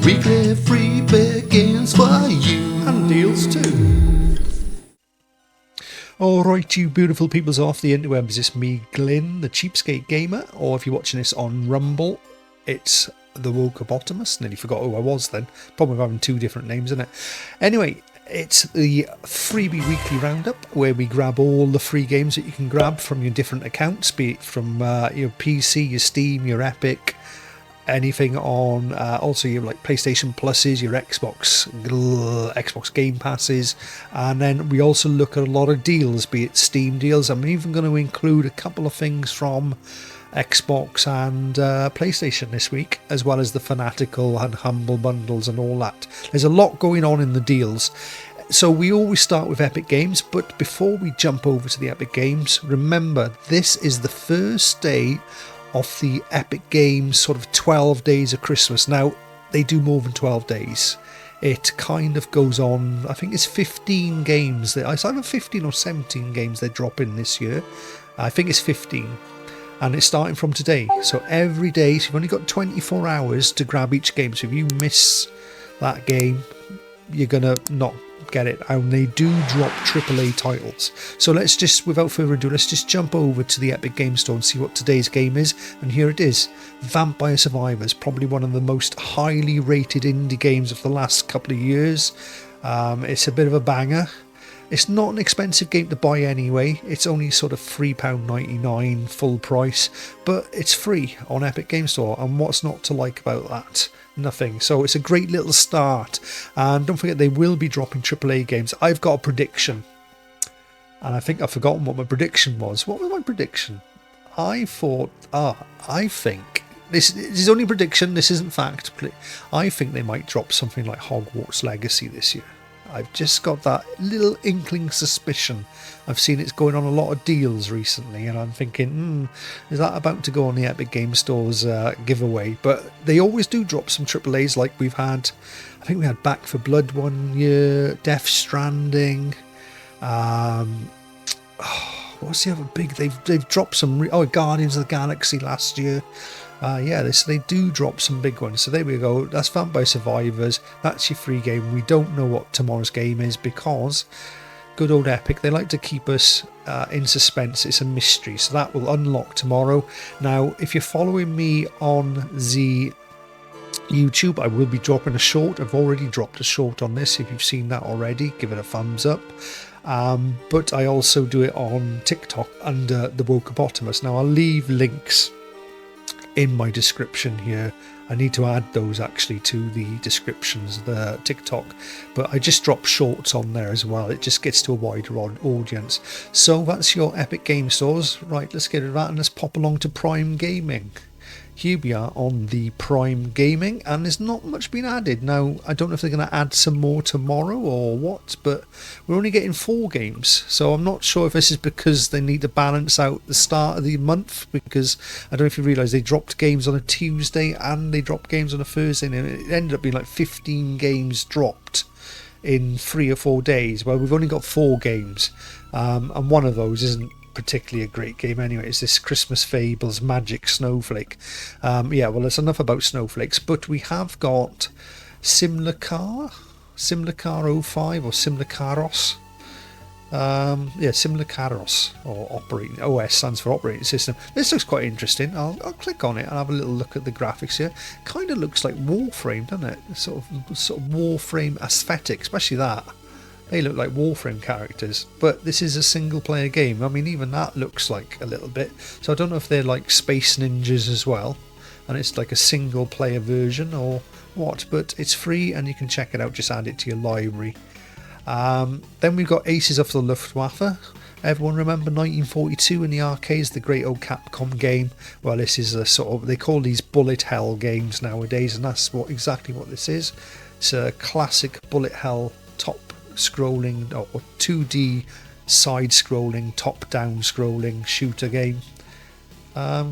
Weekly freebie games for you. And deals too. Alright, you beautiful peoples off the interwebs, it's me, Glyn, the CheapSkate gamer, or if you're watching this on Rumble, it's the Wokopotamus. Nearly forgot who I was then. Problem with having two different names, isn't it? Anyway, it's the Freebie Weekly Roundup, where we grab all the free games that you can grab from your different accounts, be it from your PC, your Steam, your Epic, anything on also your like PlayStation Pluses, your Xbox Game Passes, and then we also look at a lot of deals, be it Steam deals. I'm even going to include a couple of things from Xbox and PlayStation this week, as well as the Fanatical and Humble bundles and all that. There's a lot going on in the deals. So we always start with Epic Games, but before we jump over to the Epic Games, remember this is the first day of the Epic Games sort of 12 days of Christmas. Now, they do more than 12 days. It kind of goes on, I think it's 15 games. It's either 15 or 17 games they drop in this year. I think it's 15. And it's starting from today. So every day, so you've only got 24 hours to grab each game. So if you miss that game, you're going to not get it. And they do drop AAA titles. So let's just, without further ado, let's just jump over to the Epic Game Store and see what today's game is. And here it is, Vampire Survivors, probably one of the most highly rated indie games of the last couple of years. It's a bit of a banger. It's not an expensive game to buy anyway. It's only sort of £3.99 full price, but it's free on Epic Game Store. And what's not to like about that? Nothing. So it's a great little start. And don't forget, they will be dropping AAA games. I've got a prediction, and I think I've forgotten what my prediction was. What was my prediction? I think this is only a prediction. This isn't fact. I think they might drop something like Hogwarts Legacy this year. I've just got that little inkling suspicion. I've seen it's going on a lot of deals recently, and I'm thinking, is that about to go on the Epic Game Store's giveaway? But they always do drop some AAAs, like we've had. I think we had Back 4 Blood one year, Death Stranding. What's the other big? They've dropped some. Guardians of the Galaxy last year. They do drop some big ones. So there we go. That's Vampire Survivors. That's your free game. We don't know what tomorrow's game is because good old Epic, they like to keep us in suspense. It's a mystery. So that will unlock tomorrow. Now, if you're following me on the YouTube, I will be dropping a short. I've already dropped a short on this. If you've seen that already, give it a thumbs up. But I also do it on TikTok under the Wokopotamus. Now, I'll leave links in my description here. I need to add those actually to the descriptions, the TikTok, but I just drop shorts on there as well. It just gets to a wider audience. So that's your Epic Game Stores. Right, let's get rid of that and let's pop along to Prime Gaming. Here we are on the Prime Gaming, and there's not much been added. Now, I don't know if they're going to add some more tomorrow or what, but we're only getting 4 games. So I'm not sure if this is because they need to balance out the start of the month, because I don't know if you realise they dropped games on a Tuesday and they dropped games on a Thursday, and it ended up being like 15 games dropped in 3 or 4 days. Well, we've only got 4 games, and one of those isn't particularly a great game anyway. It's this Christmas Fables Magic Snowflake. Well, that's enough about snowflakes, but we have got Simlicar 05 or Simlicaros. Simlicaros, or operating OS stands for operating system. This looks quite interesting. I'll click on it and have a little look at the graphics here. Kind of looks like Warframe, doesn't it? Sort of Warframe aesthetic, especially that. They look like Warframe characters, but this is a single player game. I mean, even that looks like a little bit. So I don't know if they're like Space Ninjas as well, and it's like a single player version or what, but it's free and you can check it out. Just add it to your library. Then we've got Aces of the Luftwaffe. Everyone remember 1942 in the arcades, the great old Capcom game? Well, this is a sort of, they call these bullet hell games nowadays, and that's exactly what this is. It's a classic bullet hell top scrolling or 2D side scrolling, top down scrolling shooter game.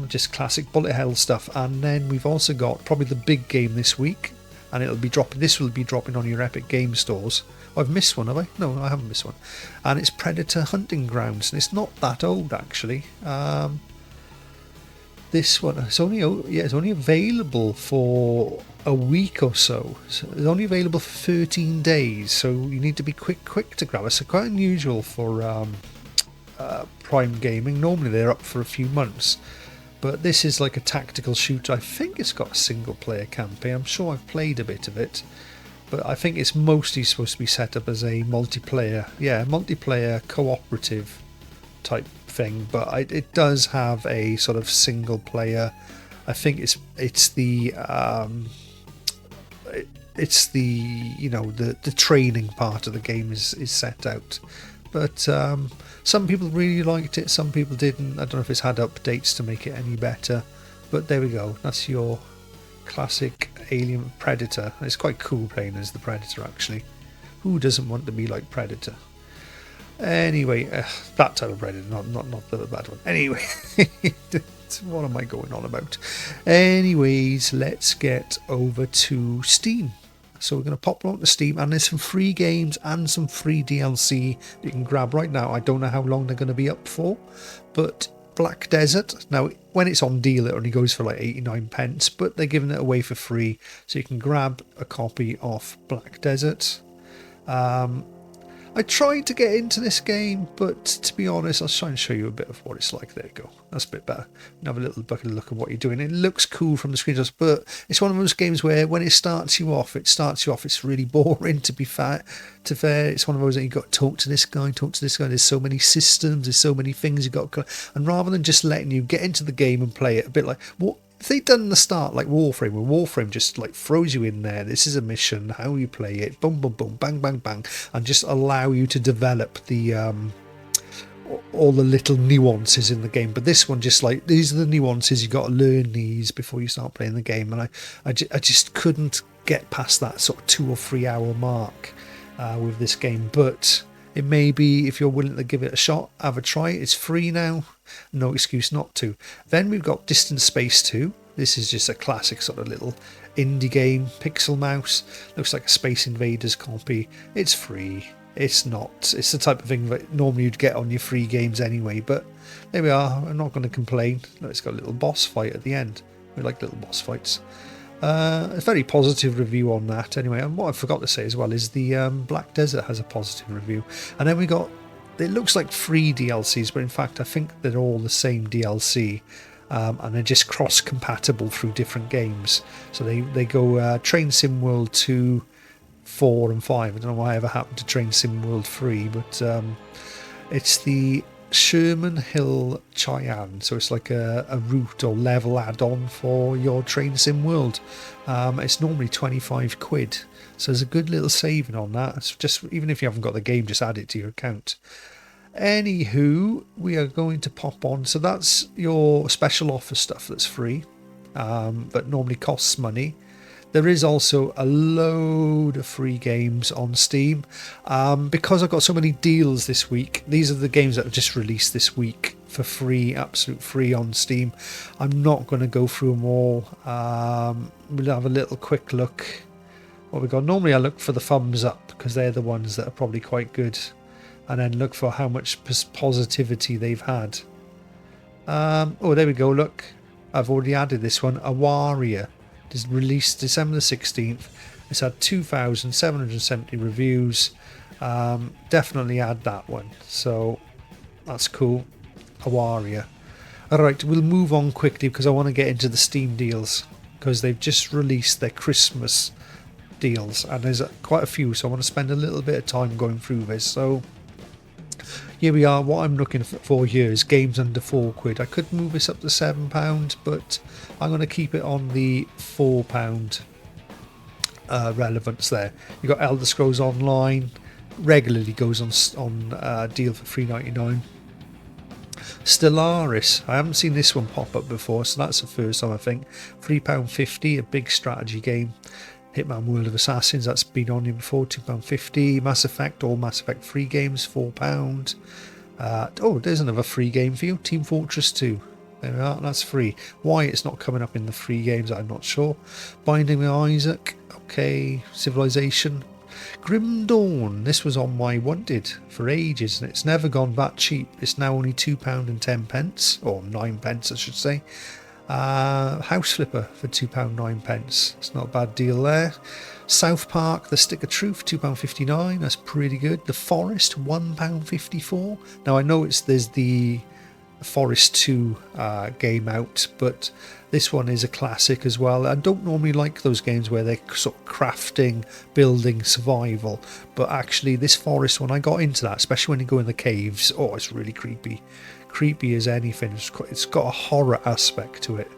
Just classic bullet hell stuff. And then we've also got probably the big game this week, and this will be dropping on your Epic Game Stores. I've missed one, have I? No, I haven't missed one. And it's Predator Hunting Grounds, and it's not that old actually. This one, it's only available for a week or so. So it's only available for 13 days, so you need to be quick to grab it. So quite unusual for Prime Gaming. Normally they're up for a few months, but this is like a tactical shooter. I think it's got a single player campaign. I'm sure I've played a bit of it, but I think it's mostly supposed to be set up as a multiplayer cooperative type thing, but it does have a sort of single player. I think it's the the training part of the game is set out, but some people really liked it, some people didn't. I don't know if it's had updates to make it any better, but there we go. That's your classic Alien Predator. It's quite cool playing as the Predator, actually. Who doesn't want to be like Predator? Anyway, that type of Predator, not the bad one. Anyway, what am I going on about? Anyways, let's get over to Steam. So we're going to pop on to Steam, and there's some free games and some free DLC you can grab right now. I don't know how long they're going to be up for, but Black Desert, now when it's on deal it only goes for like 89 pence, but they're giving it away for free, so you can grab a copy of Black Desert. I tried to get into this game, but to be honest, I'll try and show you a bit of what it's like. There you go. That's a bit better. Have a little look at what you're doing. It looks cool from the screenshots, but it's one of those games where when it starts you off, it's really boring, to be fair. It's one of those that you've got to talk to this guy. There's so many systems, there's so many things you've got to... And rather than just letting you get into the game and play it, a bit like... what if they'd done the start like Warframe, where Warframe just like throws you in there, this is a mission, how you play it, boom, boom, boom, bang, bang, bang, and just allow you to develop the all the little nuances in the game. But this one, just like, these are the nuances, you got to learn these before you start playing the game. And I just couldn't get past that sort of 2 or 3 hour mark with this game. But it may be, if you're willing to give it a shot, have a try. It's free now, no excuse not to. Then we've got Distant Space 2. This is just a classic sort of little indie game, pixel mouse, looks like a Space Invaders copy. It's free. It's the type of thing that normally you'd get on your free games anyway, but there we are. I'm not going to complain. It's got a little boss fight at the end. We like little boss fights. A very positive review on that anyway. And what I forgot to say as well is the Black Desert has a positive review. And then we got, it looks like 3 DLCs, but in fact I think they're all the same DLC, and they're just cross compatible through different games. So they go Train Sim World 2, 4 and 5. I don't know why I ever happened to Train Sim World 3, but it's the Sherman Hill Cheyenne, so it's like a route or level add-on for your Train Sim World. It's normally 25 quid, so there's a good little saving on that. It's just, even if you haven't got the game, just add it to your account. Anywho, we are going to pop on, so that's your special offer stuff that's free, but normally costs money. There is also a load of free games on Steam. Because I've got so many deals this week, these are the games that have just released this week for free, absolute free on Steam. I'm not going to go through them all. We'll have a little quick look. What we got? Normally I look for the thumbs up, because they're the ones that are probably quite good. And then look for how much positivity they've had. Oh, there we go, look. I've already added this one, A Warrior. It's released December the 16th. It's had 2,770 reviews. Definitely add that one. So that's cool. A Warrior. Alright, we'll move on quickly because I want to get into the Steam deals, because they've just released their Christmas deals and there's quite a few, so I want to spend a little bit of time going through this. So here we are. What I'm looking for here is games under £4. I could move this up to £7, but I'm going to keep it on the £4 relevance there. You've got Elder Scrolls Online, regularly goes on deal for $3.99. Stellaris, I haven't seen this one pop up before, so that's the first time I think. £3.50, a big strategy game. Hitman World of Assassins, that's been on here before, £2.50. Mass Effect, all Mass Effect free games, £4. Oh, there's another free game for you, Team Fortress 2. There we are, that's free. Why it's not coming up in the free games, I'm not sure. Binding of Isaac, okay. Civilization. Grim Dawn, this was on my wanted for ages and it's never gone that cheap. It's now only £2.10, or 9 pence I should say. House Flipper for £2.09. It's not a bad deal there. South Park, The Stick of Truth, £2.59. That's pretty good. The Forest, £1.54. Now I know there's the Forest 2 game out, but this one is a classic as well. I don't normally like those games where they're sort of crafting, building, survival, but actually this Forest one, I got into that, especially when you go in the caves. Oh, it's really creepy as anything. It's got a horror aspect to it,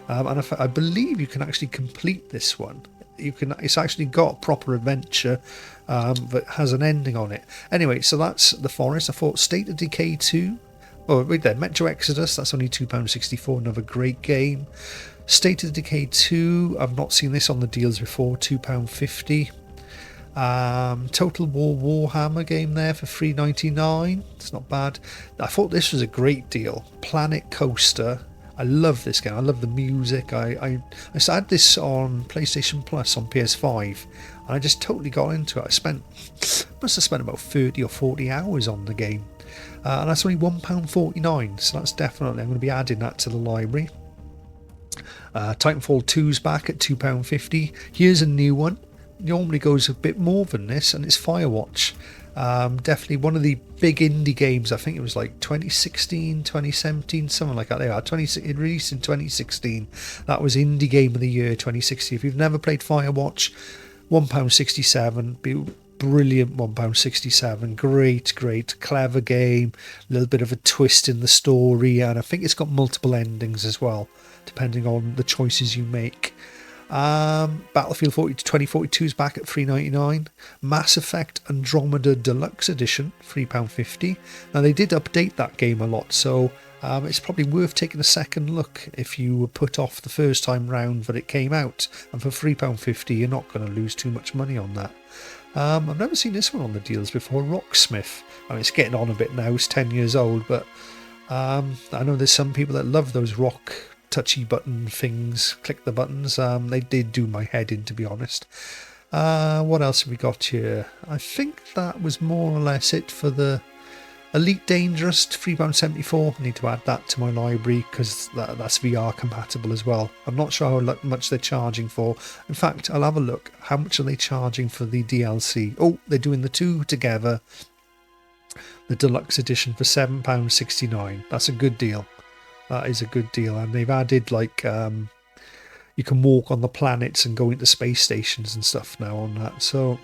and I believe you can actually complete this one. It's actually got proper adventure, but has an ending on it. Anyway, so that's the Forest. I thought State of Decay 2. Oh, wait there, Metro Exodus, that's only £2.64, another great game. State of Decay 2, I've not seen this on the deals before, £2.50. Total War Warhammer game there for £3.99. It's not bad. I thought this was a great deal. Planet Coaster. I love this game. I love the music. I had this on PlayStation Plus on PS5, and I just totally got into it. Must have spent about 30 or 40 hours on the game. And that's only £1.49, so that's definitely, I'm going to be adding that to the library. Titanfall 2's back at £2.50. Here's a new one. Normally goes a bit more than this, and it's Firewatch. Definitely one of the big indie games. I think it was like 2016, 2017, something like that. They are. It released in 2016. That was Indie Game of the Year 2016. If you've never played Firewatch, £1.67. Brilliant £1.67. Great, clever game. A little bit of a twist in the story, and I think it's got multiple endings as well, depending on the choices you make. Battlefield 2042 is back at £3.99. Mass Effect Andromeda Deluxe Edition, £3.50. Now they did update that game a lot, so it's probably worth taking a second look if you were put off the first time round that it came out. And for £3.50, you're not going to lose too much money on that. I've never seen this one on the deals before. Rocksmith. I mean, it's getting on a bit now. It's 10 years old, but I know there's some people that love those rock touchy button things. Click the buttons. They did do my head in, to be honest. What else have we got here? I think that was more or less it for the Elite Dangerous, £3.74. I need to add that to my library because that's VR compatible as well. I'm not sure how much they're charging for. In fact, I'll have a look. How much are they charging for the DLC? Oh, they're doing the two together. The deluxe edition for £7.69. That's a good deal. That is a good deal. And they've added like you can walk on the planets and go into space stations and stuff now on that. So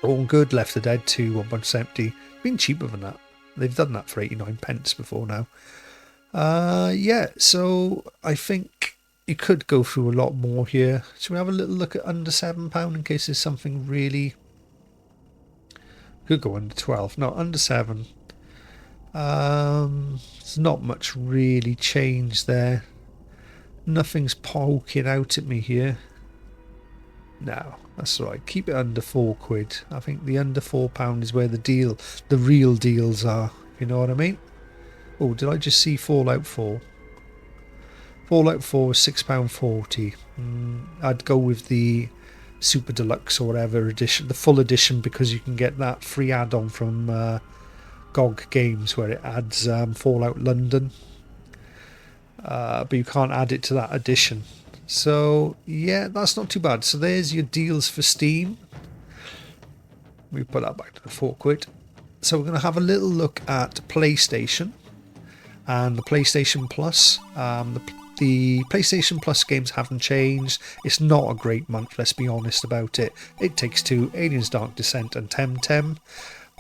all good. Left 4 Dead 2, £1.70. Been cheaper than that. They've done that for 89 pence before now. Yeah, so I think you could go through a lot more here. Should we have a little look at under £7 in case there's something really... Could go under 12. No, under 7. There's not much really changed there. Nothing's poking out at me here. No, that's right. Keep it under £4. I think the under £4 is where the real deals are. You know what I mean? Oh, did I just see Fallout 4? Fallout 4 was £6.40. I'd go with the Super Deluxe or whatever edition, the full edition, because you can get that free add-on from GOG Games where it adds Fallout London. But you can't add it to that edition. So, yeah, that's not too bad. So there's your deals for Steam. We put that back to the £4. So we're going to have a little look at PlayStation and the PlayStation Plus. The PlayStation Plus games haven't changed. It's not a great month, let's be honest about it. It Takes Two, Aliens Dark Descent and Temtem.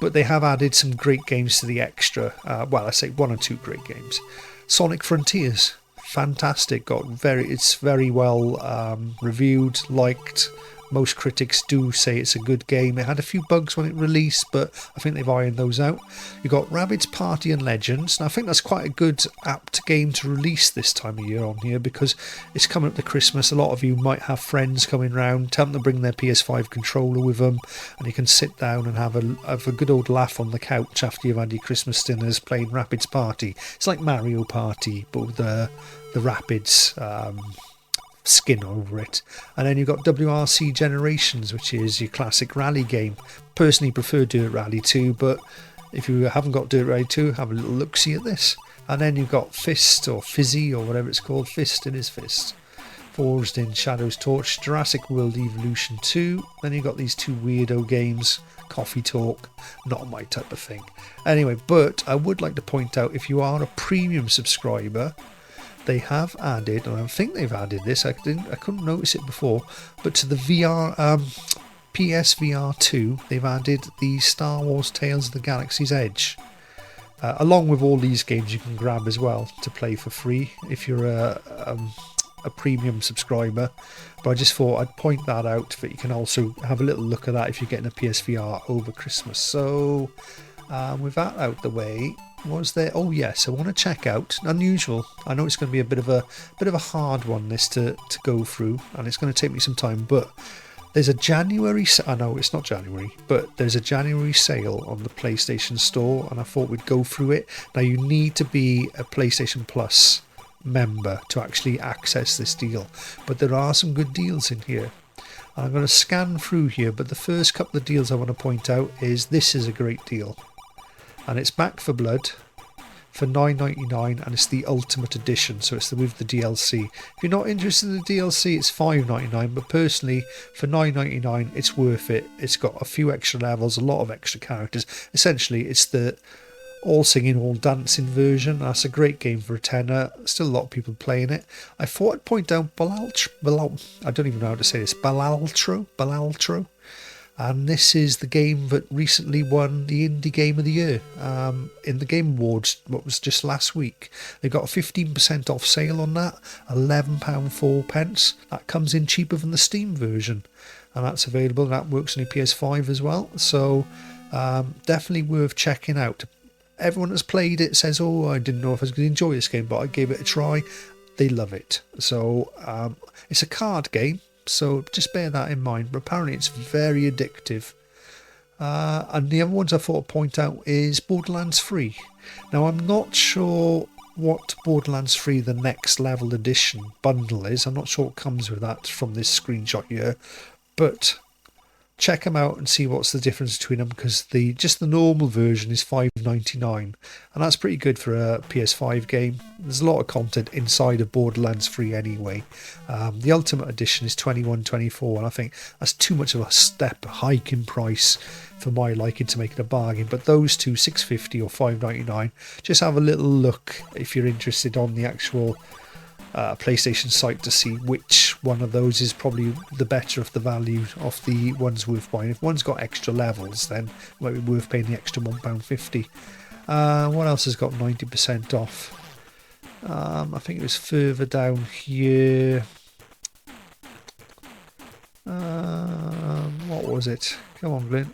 But they have added some great games to the extra. Well, I say 1 or 2 great games. Sonic Frontiers. Fantastic. It's very well reviewed, liked. Most critics do say it's a good game. It had a few bugs when it released, but I think they've ironed those out. You've got Rabbids Party and Legends. Now, I think that's quite a good, apt game to release this time of year on here because it's coming up to Christmas. A lot of you might have friends coming round. Tell them to bring their PS5 controller with them, and you can sit down and have a good old laugh on the couch after you've had your Christmas dinners playing Rabbids Party. It's like Mario Party, but with the Rabbids skin over it. And then you've got WRC Generations, which is your classic rally game. Personally prefer Dirt Rally 2, but If you haven't got Dirt Rally 2, have a little look-see at this. And then you've got Fist, or Fizzy, or whatever it's called. Fist in his fist. Forged in Shadow's Torch, Jurassic World Evolution 2. Then you've got these two weirdo games, Coffee Talk, not my type of thing. Anyway, but I would like to point out, if you are a premium subscriber, they have added, and I think they've added this, I couldn't notice it before, but to the PSVR 2, they've added the Star Wars Tales of the Galaxy's Edge. Along with all these games you can grab as well to play for free if you're a premium subscriber, but I just thought I'd point that out, that you can also have a little look at that if you're getting a PSVR over Christmas. So with that out the way, was there, oh yes, I want to check out, unusual, I know it's going to be a bit of a hard one this to go through, and it's going to take me some time, but there's a January, I know it's not January, but there's a January sale on the PlayStation Store, and I thought we'd go through it. Now you need to be a PlayStation Plus member to actually access this deal, but there are some good deals in here. I'm going to scan through here, but the first couple of deals I want to point out is this is a great deal, and it's Back for Blood for $9.99, and it's the Ultimate Edition, so it's with the DLC. If you're not interested in the DLC, it's $5.99, but personally for $9.99 it's worth it. It's got a few extra levels, a lot of extra characters. Essentially it's the all singing, all dancing version. That's a great game for a tenner. Still a lot of people playing it. I thought I'd point out I don't even know how to say this, Balaltro, and this is the game that recently won the Indie Game of the Year in the Game Awards, what was just last week. They got a 15% off sale on that, £11.04. That comes in cheaper than the Steam version, and that's available, and that works on your PS5 as well, so definitely worth checking out. Everyone that's played it says, oh, I didn't know if I was going to enjoy this game, but I gave it a try. They love it. So it's a card game, so just bear that in mind. But apparently it's very addictive. And the other ones I thought I'd point out is Borderlands 3. Now I'm not sure what Borderlands 3 the Next Level Edition bundle is. I'm not sure what comes with that from this screenshot here. But check them out and see what's the difference between them, because just the normal version is $5.99, and that's pretty good for a PS5 game. There's a lot of content inside of Borderlands 3 anyway. The Ultimate Edition is $21.24, and I think that's too much of a hike in price for my liking to make it a bargain. But those two, $6.50 or $5.99, just have a little look if you're interested on the actual PlayStation site to see which one of those is probably the better of the value of the ones worth buying. If one's got extra levels, then it might be worth paying the extra £1.50. What else has got 90% off? I think it was further down here. What was it? Come on, Glenn.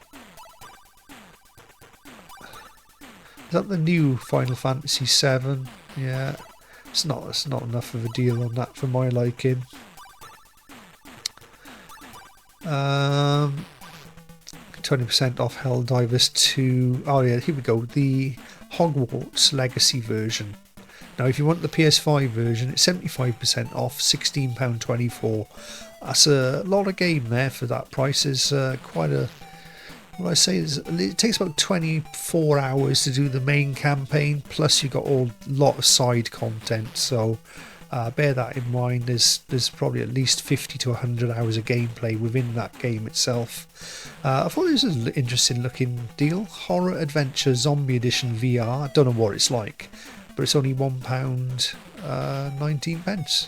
Is that the new Final Fantasy VII? Yeah. It's not enough of a deal on that for my liking. 20% off Helldivers 2. Oh yeah, here we go. The Hogwarts Legacy version. Now if you want the PS5 version, it's 75% off, £16.24. That's a lot of game there for that price. Is quite a... What I say is it takes about 24 hours to do the main campaign, plus you've got a lot of side content, so bear that in mind. There's probably at least 50 to 100 hours of gameplay within that game itself. I thought this was an interesting looking deal. Horror Adventure Zombie Edition VR. I don't know what it's like, but it's only £1.19.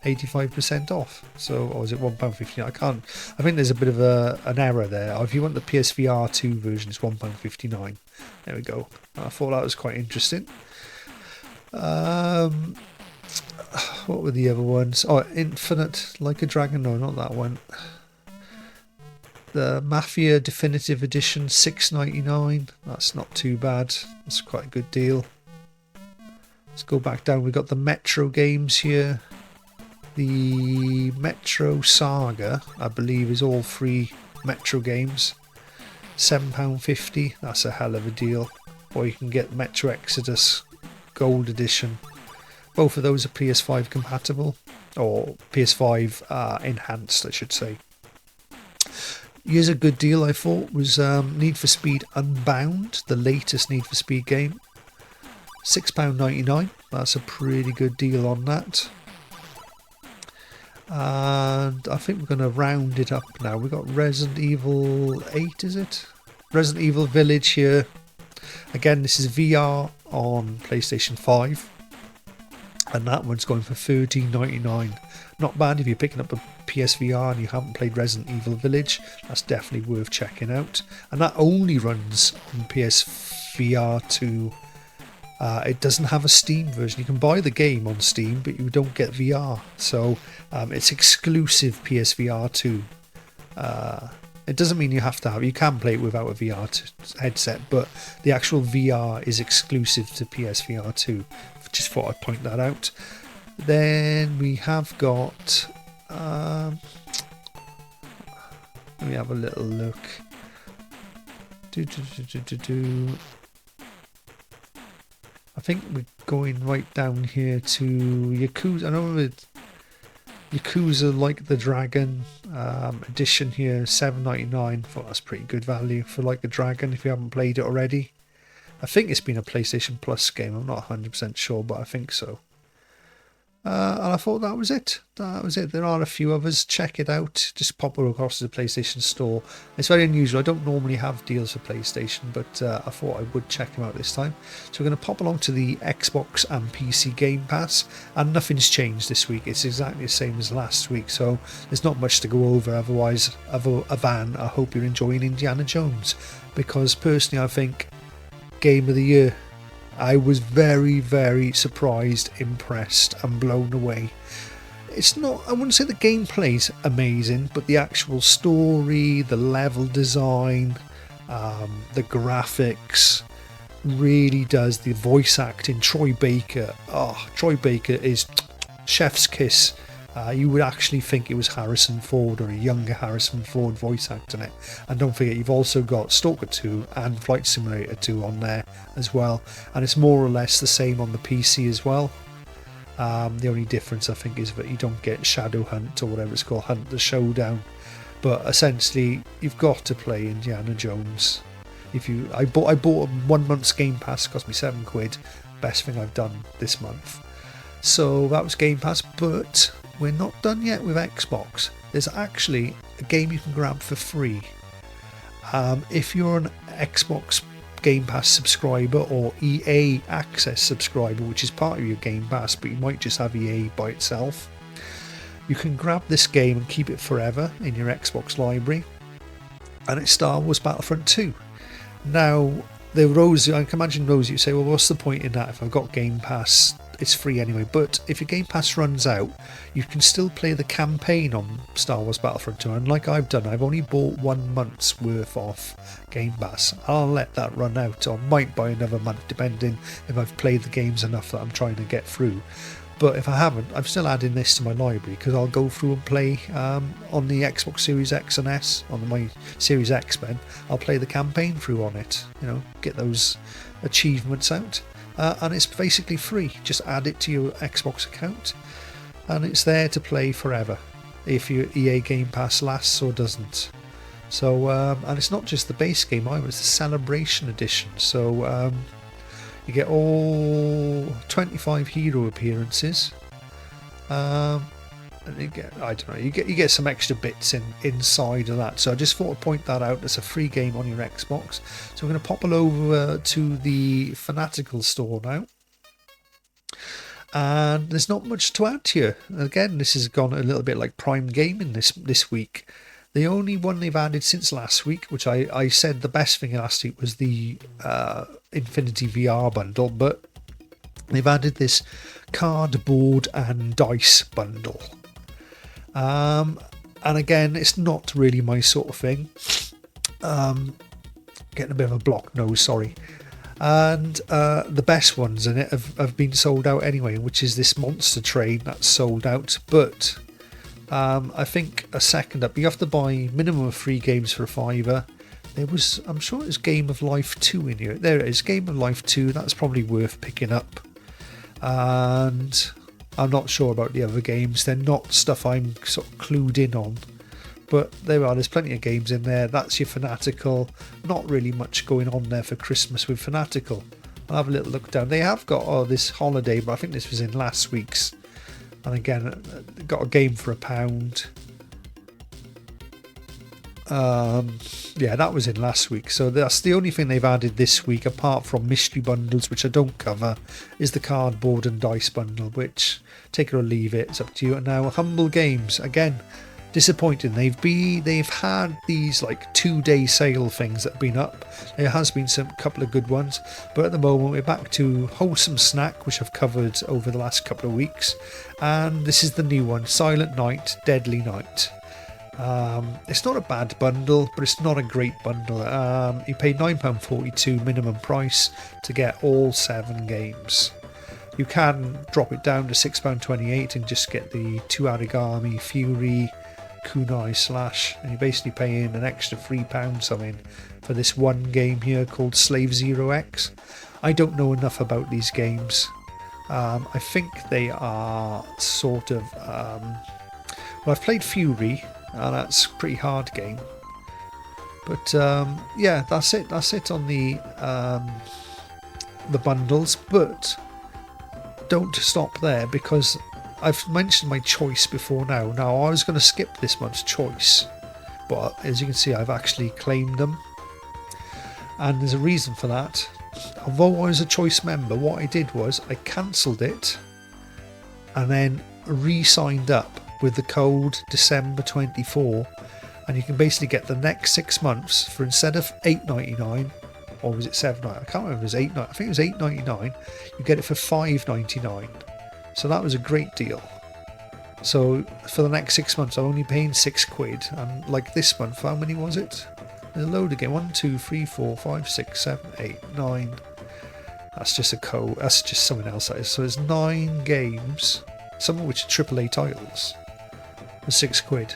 85% off, so, or is it £1.50? I think there's a bit of an error there. If you want the PSVR 2 version, it's £1.59. There we go. I thought that was quite interesting. What were the other ones? Oh, Infinite Like a Dragon. No, not that one. The Mafia Definitive Edition, $6.99. That's not too bad. That's quite a good deal. Let's go back down. We've got the Metro games here. The Metro Saga, I believe, is all free Metro games. £7.50. That's a hell of a deal. Or you can get Metro Exodus Gold Edition. Both of those are PS5 compatible, or PS5 enhanced, I should say. Here's a good deal I thought was Need for Speed Unbound, the latest Need for Speed game. £6.99. That's a pretty good deal on that. And I think we're going to round it up now. We've got Resident Evil 8, is it? Resident Evil Village here. Again, this is VR on PlayStation 5. And that one's going for £13.99. Not bad if you're picking up a PSVR and you haven't played Resident Evil Village. That's definitely worth checking out. And that only runs on PSVR 2. It doesn't have a Steam version. You can buy the game on Steam, but you don't get VR. So it's exclusive PSVR 2. It doesn't mean you have to have. You can play it without a VR headset, but the actual VR is exclusive to PSVR 2. Just thought I'd point that out. Then we have got. Let me have a little look. I think we're going right down here to Yakuza. I know with Yakuza Like the Dragon edition here, £7.99. Thought that's pretty good value for Like the Dragon if you haven't played it already. I think it's been a PlayStation Plus game. I'm not 100% sure, but I think so. And I thought that was it. That was it. There are a few others. Check it out. Just pop it across to the PlayStation Store. It's very unusual. I don't normally have deals for PlayStation, but I thought I would check them out this time. So we're going to pop along to the Xbox and PC Game Pass, and nothing's changed this week. It's exactly the same as last week, so there's not much to go over. Otherwise, I hope you're enjoying Indiana Jones, because personally I think Game of the Year. I was very, very surprised, impressed and blown away. It's not, I wouldn't say the gameplay's amazing, but the actual story, the level design, the graphics really does. The voice acting, Troy Baker is chef's kiss. You would actually think it was Harrison Ford, or a younger Harrison Ford voice acting it. And don't forget, you've also got Stalker 2 and Flight Simulator 2 on there as well. And it's more or less the same on the PC as well. The only difference I think is that you don't get Shadow Hunt, or whatever it's called, Hunt the Showdown. But essentially, you've got to play Indiana Jones. I bought a 1 month's Game Pass, cost me £7. Best thing I've done this month. So that was Game Pass, but we're not done yet with Xbox. There's actually a game you can grab for free. If you're an Xbox Game Pass subscriber or EA Access subscriber, which is part of your Game Pass, but you might just have EA by itself, you can grab this game and keep it forever in your Xbox library. And it's Star Wars Battlefront 2. Now, I can imagine those you say, well, what's the point in that? If I've got Game Pass, it's free anyway. But if your Game Pass runs out, you can still play the campaign on Star Wars Battlefront 2. And like I've done, I've only bought 1 month's worth of Game Pass. I'll let that run out, or might buy another month, depending if I've played the games enough that I'm trying to get through. But if I haven't, I'm still adding this to my library, because I'll go through and play on the Xbox Series X and S, on my Series X then, I'll play the campaign through on it, get those achievements out. And it's basically free. Just add it to your Xbox account, and it's there to play forever, if your EA Game Pass lasts or doesn't. So, and it's not just the base game either, it's the Celebration Edition. So, you get all 25 hero appearances. And you get some extra bits inside of that. So I just thought I'd point that out. It's a free game on your Xbox. So we're going to pop it over to the Fanatical store now. And there's not much to add here. Again, this has gone a little bit like Prime Gaming this week. The only one they've added since last week, which I said the best thing last week, was the Infinity VR bundle, but they've added this cardboard and dice bundle. And again, it's not really my sort of thing. Getting a bit of a block nose, sorry. And the best ones in it have been sold out anyway, which is this Monster Train that's sold out. But I think a second up, you have to buy minimum of 3 games for a £5. I'm sure it's Game of Life 2 in here. There it is, Game of Life 2. That's probably worth picking up. And I'm not sure about the other games. They're not stuff I'm sort of clued in on. But there are, there's plenty of games in there. That's your Fanatical. Not really much going on there for Christmas with Fanatical. I'll have a little look down. They have got this holiday, but I think this was in last week's. And again, got a game for £1. Yeah, that was in last week. So that's the only thing they've added this week, apart from mystery bundles, which I don't cover, is the cardboard and dice bundle, which take it or leave it. It's up to you. And now Humble Games, again, disappointing. They've had these like 2-day sale things that have been up. There has been some couple of good ones, but at the moment we're back to Wholesome Snack, which I've covered over the last couple of weeks, and this is the new one, Silent Night, Deadly Night. It's not a bad bundle, but it's not a great bundle. You pay £9.42 minimum price to get all 7 games. You can drop it down to £6.28 and just get the 2 Origami, Fury, Kunai Slash, and you're basically paying an extra £3 something for this one game here called Slave Zero X. I don't know enough about these games. I think they are sort of well, I've played Fury, and that's a pretty hard game, but yeah, that's it on the bundles. But don't stop there, because I've mentioned my choice before now. Now, I was going to skip this month's choice, but as you can see, I've actually claimed them. And there's a reason for that. Although I was a choice member, what I did was I cancelled it and then re-signed up with the code December24. And you can basically get the next 6 months for, instead of $8.99, or was it $7.99? I can't remember if it was $8.99. I think it was $8.99. You get it for $5.99. So that was a great deal. So for the next 6 months, I'm only paying £6. And like this month, how many was it? There's a load again. 1, 2, 3, 4, 5, 6, 7, 8, 9. That's just a code. That's just something else. That is. So there's 9 games, some of which are AAA titles, for £6.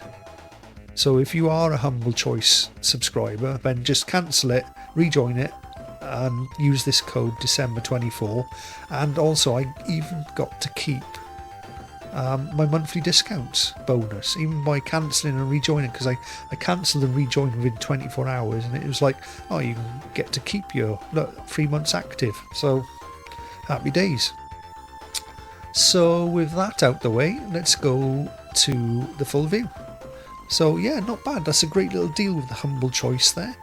So if you are a Humble Choice subscriber, then just cancel it, rejoin it, and use this code December24. And also, I even got to keep my monthly discounts bonus, even by cancelling and rejoining, because I cancelled and rejoined within 24 hours, and it was like, oh, you can get to keep your 3 months active. So happy days. So with that out the way, let's go to the full view. So yeah, not bad. That's a great little deal with the Humble Choice there.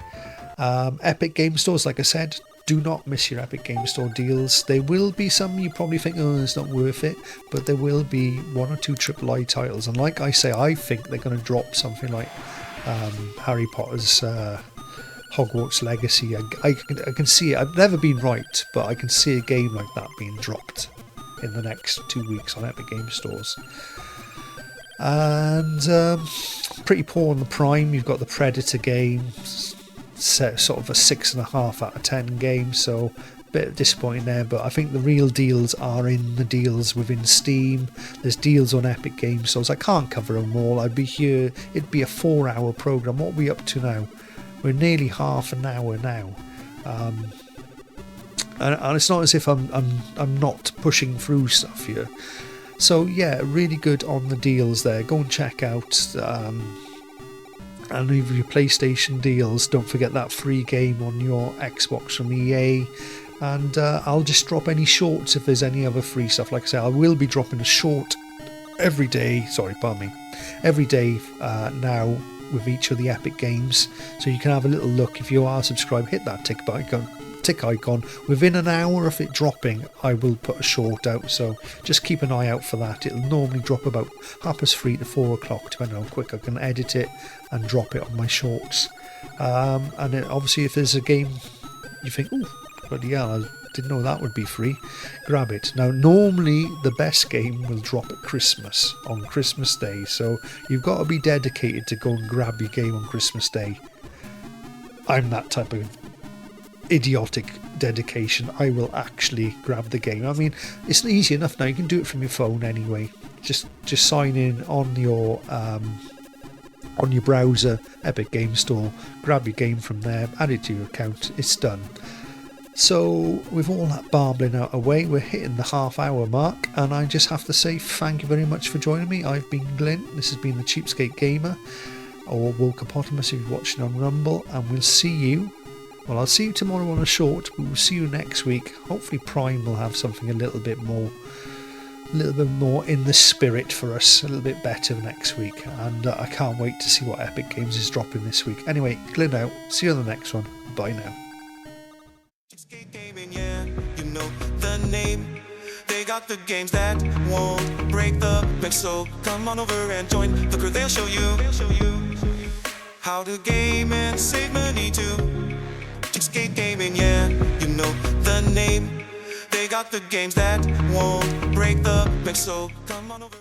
Epic Game Stores, like I said, do not miss your Epic Game Store deals. There will be some you probably think, oh, it's not worth it, but there will be 1 or 2 AAA titles. And like I say, I think they're going to drop something like Harry Potter's Hogwarts Legacy. I can see it. I've never been right, but I can see a game like that being dropped in the next 2 weeks on Epic Game Stores. And pretty poor on the Prime. You've got the Predator game, set sort of a 6.5 out of 10 game, so a bit disappointing there. But I think the real deals are in the deals within Steam. There's deals on Epic Game Stores. I can't cover them all. I'd be here. It'd be a 4-hour program. What are we up to now? We're nearly half an hour now. And it's not as if I'm not pushing through stuff here. So yeah, really good on the deals there. Go and check out. And with your PlayStation deals, don't forget that free game on your Xbox from EA. And I'll just drop any shorts if there's any other free stuff. Like I say, I will be dropping a short every day. Sorry, pardon me. Every day now with each of the Epic games. So you can have a little look. If you are subscribed, hit that tick icon. Within an hour of it dropping, I will put a short out, so just keep an eye out for that. It'll normally drop about 3:30 to 4 o'clock, depending on how quick I can edit it and drop it on my shorts. And then obviously, if there's a game you think, oh bloody hell, I didn't know that would be free, grab it. Now normally the best game will drop at Christmas, on Christmas Day, so you've got to be dedicated to go and grab your game on Christmas Day. I'm that type of idiotic dedication. I will actually grab the game. I mean, it's easy enough now. You can do it from your phone anyway. Just sign in on your browser, Epic Game Store, grab your game from there, add it to your account. It's done. So with all that barbling out of the way, we're hitting the half-hour mark, and I just have to say thank you very much for joining me. I've been Glenn. This has been the CheapSkate Gamer. or Wilcopotamus if you're watching on Rumble, and we'll see you. Well, I'll see you tomorrow on a short, but we'll see you next week. Hopefully Prime will have something a little bit more in the spirit for us, a little bit better next week, and I can't wait to see what Epic Games is dropping this week. Anyway, Glyn out. See you on the next one. Bye now. CheapSkate gaming, yeah, you know the name. They got the games that won't break the bank, so come on over and join the crew. They'll show you how to game and save money too. CheapSkate gaming, yeah, you know the name. They got the games that won't break the bank, so come on over.